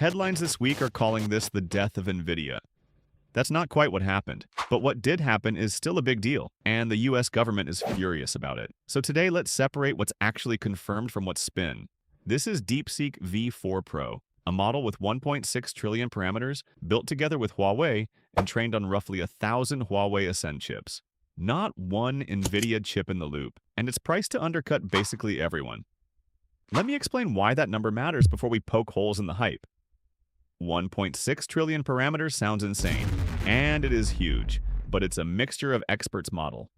Headlines this week are calling this the death of NVIDIA. That's not quite what happened, but what did happen is still a big deal, and the US government is furious about it. So today, let's separate what's actually confirmed from what's spin. This is DeepSeek V4 Pro, a model with 1.6 trillion parameters built together with Huawei and trained on roughly 1,000 Huawei Ascend chips. Not one NVIDIA chip in the loop, and it's priced to undercut basically everyone. Let me explain why that number matters before we poke holes in the hype. 1.6 trillion parameters sounds insane, and it is huge, but it's a mixture of experts model.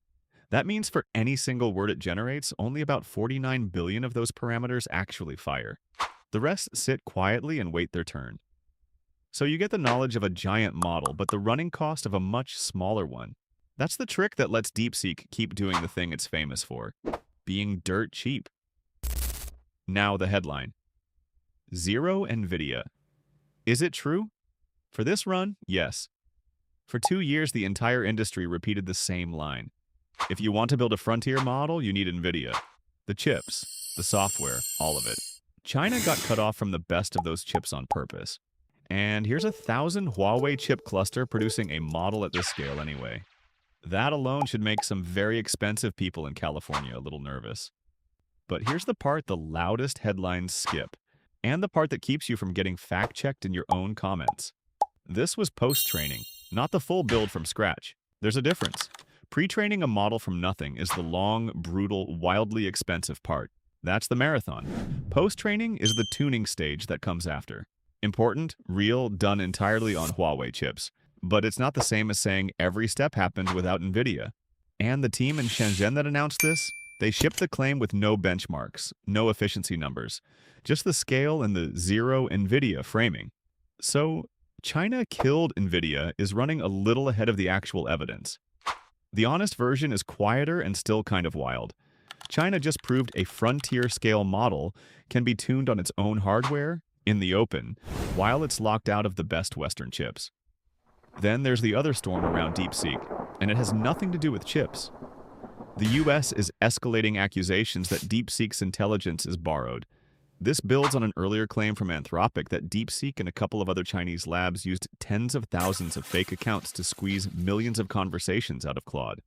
That means for any single word it generates, only about 49 billion of those parameters actually fire. The rest sit quietly and wait their turn. So you get the knowledge of a giant model, but the running cost of a much smaller one. That's the trick that lets DeepSeek keep doing the thing it's famous for, being dirt cheap. Now the headline. Zero NVIDIA. Is it true? For this run, yes. For 2 years, the entire industry repeated the same line. If you want to build a frontier model, you need NVIDIA. The chips, the software, all of it. China got cut off from the best of those chips on purpose. And here's 1,000 Huawei chip cluster producing a model at this scale anyway. That alone should make some very expensive people in California a little nervous. But here's the part the loudest headlines skip, and the part that keeps you from getting fact-checked in your own comments. This was post-training, not the full build from scratch. There's a difference. Pre-training a model from nothing is the long, brutal, wildly expensive part. That's the marathon. Post-training is the tuning stage that comes after. Important, real, done entirely on Huawei chips. But it's not the same as saying every step happened without NVIDIA. And the team in Shenzhen that announced this, they shipped the claim with no benchmarks, no efficiency numbers, just the scale and the zero NVIDIA framing. So, China killed NVIDIA is running a little ahead of the actual evidence. The honest version is quieter and still kind of wild. China just proved a frontier-scale model can be tuned on its own hardware, in the open, while it's locked out of the best Western chips. Then there's the other storm around DeepSeek, and it has nothing to do with chips. The US is escalating accusations that DeepSeek's intelligence is borrowed. This builds on an earlier claim from Anthropic that DeepSeek and a couple of other Chinese labs used tens of thousands of fake accounts to squeeze millions of conversations out of Claude.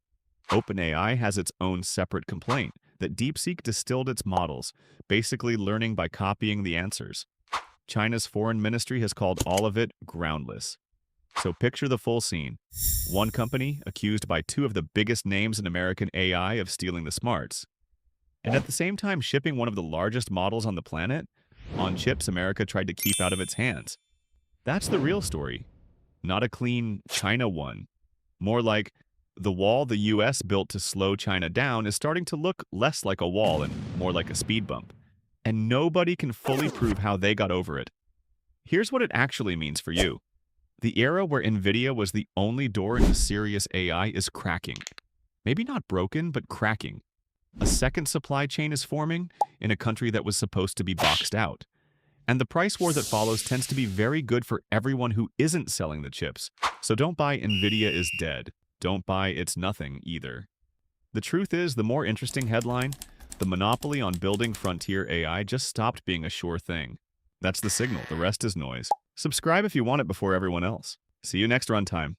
OpenAI has its own separate complaint that DeepSeek distilled its models, basically learning by copying the answers. China's foreign ministry has called all of it groundless. So picture the full scene. One company accused by two of the biggest names in American AI of stealing the smarts. And at the same time shipping one of the largest models on the planet, on chips America tried to keep out of its hands. That's the real story. Not a clean China one. More like the wall the US built to slow China down is starting to look less like a wall and more like a speed bump. And nobody can fully prove how they got over it. Here's what it actually means for you. The era where NVIDIA was the only door into serious AI is cracking. Maybe not broken, but cracking. A second supply chain is forming in a country that was supposed to be boxed out. And the price war that follows tends to be very good for everyone who isn't selling the chips. So don't buy NVIDIA is dead. Don't buy it's nothing either. The truth is, the more interesting headline, the monopoly on building frontier AI just stopped being a sure thing. That's the signal. The rest is noise. Subscribe if you want it before everyone else. See you next runtime.